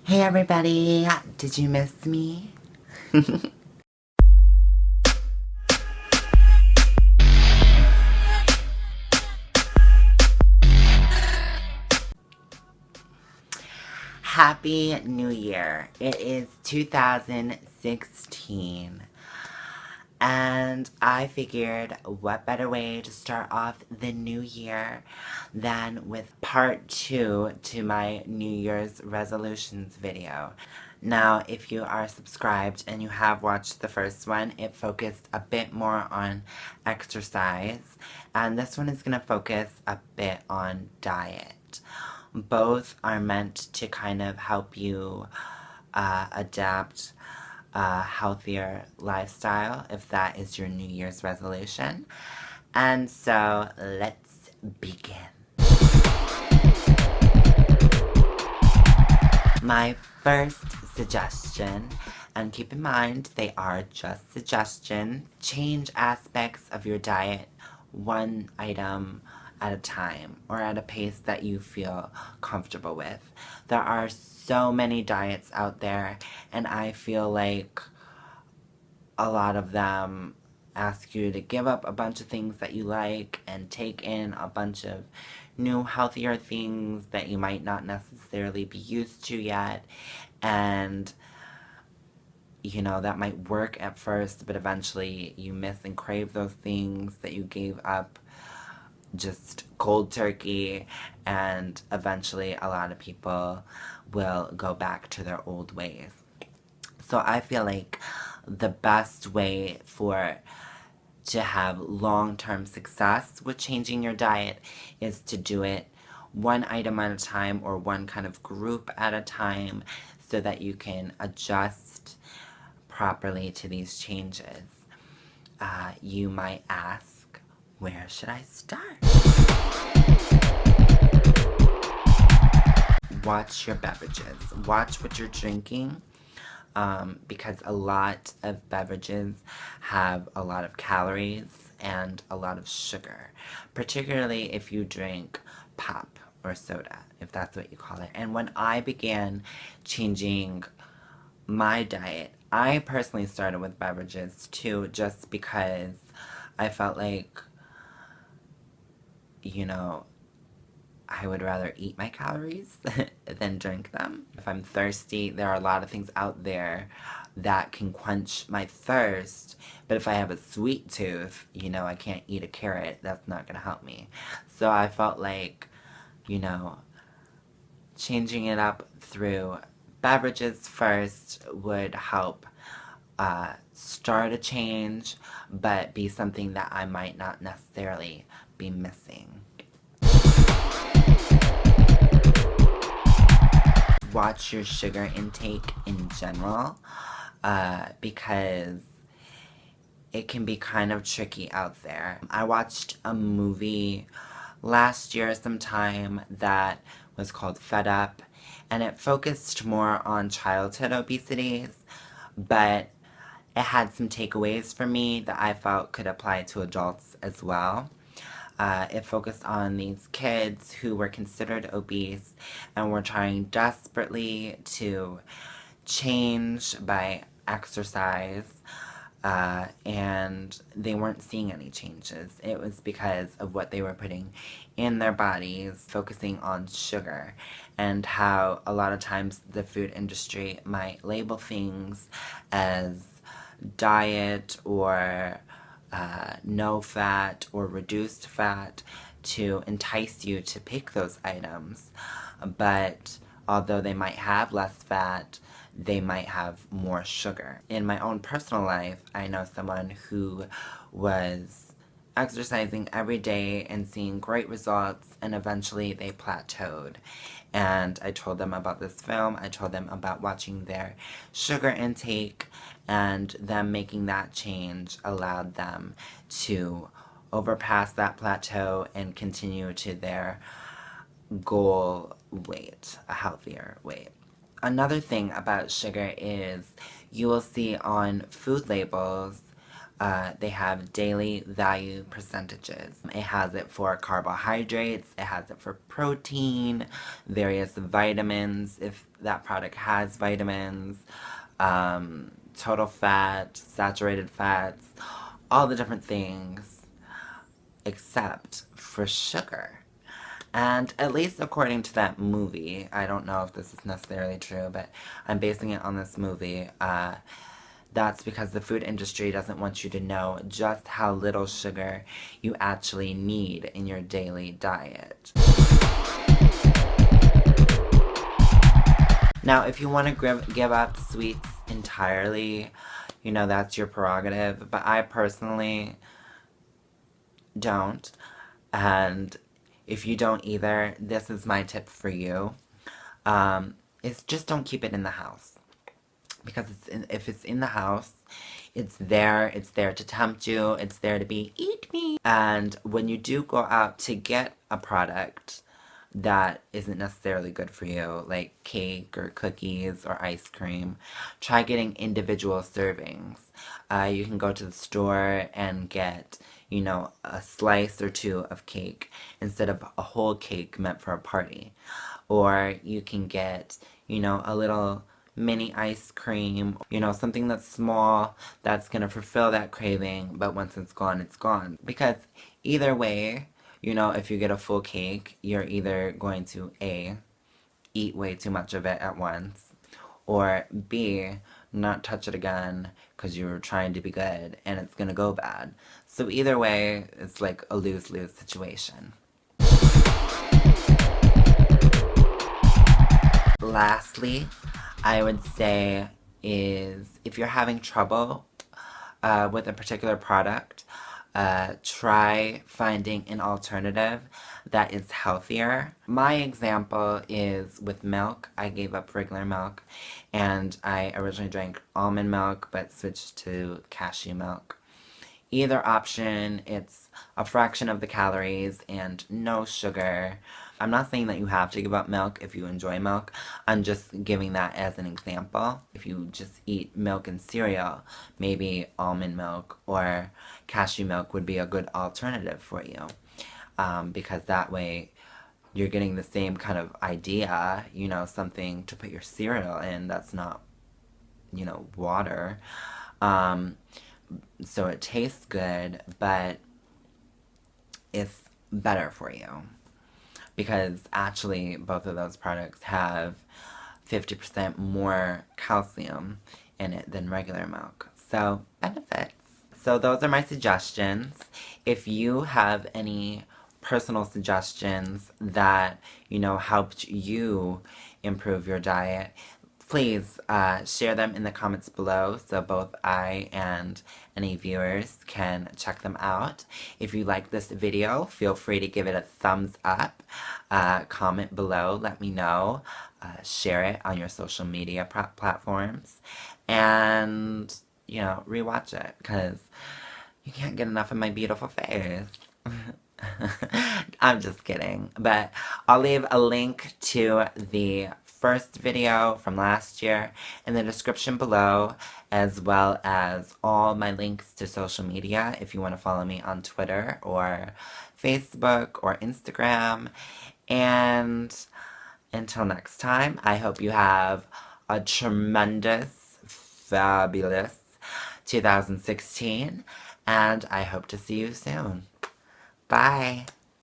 Hey everybody, did you miss me? Happy New Year. It is 2016. And I figured what better way to start off the new year than with part 2 to my New Year's resolutions video. Now, if you are subscribed and you have watched the first one, it focused a bit more on exercise, and this one is going to focus a bit on diet. Both are meant to kind of help you adapt a healthier lifestyle if that is your New Year's resolution. And so let's begin. My first suggestion, and keep in mind they are just suggestions, change aspects of your diet one item at a time or at a pace that you feel comfortable with. There are so many diets out there, and I feel like a lot of them ask you to give up a bunch of things that you like and take in a bunch of new healthier things that you might not necessarily be used to yet. And you know, that might work at first, but eventually you miss and crave those things that you gave up just cold turkey, and eventually a lot of people will go back to their old ways. So I feel like the best way to have long-term success with changing your diet is to do it one item at a time or one kind of group at a time so that you can adjust properly to these changes. You might ask, where should I start? Watch your beverages. Watch what you're drinking. Because a lot of beverages have a lot of calories and a lot of sugar, particularly if you drink pop or soda, if that's what you call it. And when I began changing my diet, I personally started with beverages too, just because I felt like, you know, I would rather eat my calories than drink them. If I'm thirsty, there are a lot of things out there that can quench my thirst. But if I have a sweet tooth, you know, I can't eat a carrot. That's not going to help me. So I felt like, you know, changing it up through beverages first would help start a change, but be something that I might not necessarily be missing. Watch your sugar intake in general, because it can be kind of tricky out there. I watched a movie last year sometime that was called Fed Up, and it focused more on childhood obesities, but it had some takeaways for me that I felt could apply to adults as well. It focused on these kids who were considered obese and were trying desperately to change by exercise, and they weren't seeing any changes. It was because of what they were putting in their bodies, focusing on sugar, and how a lot of times the food industry might label things as diet or no fat or reduced fat to entice you to pick those items. But although they might have less fat, they might have more sugar. In my own personal life, I know someone who was exercising every day and seeing great results, and eventually they plateaued. And I told them about this film. I told them about watching their sugar intake, and them making that change allowed them to overpass that plateau and continue to their goal weight, a healthier weight. Another thing about sugar is you will see on food labels They have daily value percentages. It has it for carbohydrates, it has it for protein, various vitamins, if that product has vitamins, total fat, saturated fats, all the different things except for sugar. And at least according to that movie, I don't know if this is necessarily true, but I'm basing it on this movie, that's because the food industry doesn't want you to know just how little sugar you actually need in your daily diet. Now, if you want to give up sweets entirely, you know, that's your prerogative, but I personally don't. And if you don't either, this is my tip for you. Is just don't keep it in the house. Because if it's in the house, it's there to tempt you, it's there to be, eat me. And when you do go out to get a product that isn't necessarily good for you, like cake or cookies or ice cream, try getting individual servings. You can go to the store and get, you know, a slice or two of cake instead of a whole cake meant for a party. Or you can get, you know, a little mini ice cream, you know, something that's small that's gonna fulfill that craving, but once it's gone, it's gone. Because either way, you know, if you get a full cake, you're either going to A, eat way too much of it at once, or B, not touch it again because you're trying to be good and it's gonna go bad. So either way, it's like a lose-lose situation. Lastly, I would say is if you're having trouble with a particular product, try finding an alternative that is healthier. My example is with milk. I gave up regular milk and I originally drank almond milk but switched to cashew milk. Either option, it's a fraction of the calories and no sugar. I'm not saying that you have to give up milk if you enjoy milk. I'm just giving that as an example. If you just eat milk and cereal, maybe almond milk or cashew milk would be a good alternative for you. Because that way you're getting the same kind of idea, you know, something to put your cereal in that's not, you know, water. So it tastes good, but it's better for you. Because actually both of those products have 50% more calcium in it than regular milk. So, benefits. So those are my suggestions. If you have any personal suggestions that, you know, helped you improve your diet, please share them in the comments below so both I and any viewers can check them out. If you like this video, feel free to give it a thumbs up. Comment below, let me know. Share it on your social media platforms. And, you know, rewatch it because you can't get enough of my beautiful face. I'm just kidding. But I'll leave a link to the first video from last year in the description below, as well as all my links to social media if you want to follow me on Twitter or Facebook or Instagram. And until next time, I hope you have a tremendous, fabulous 2016, and I hope to see you soon. Bye!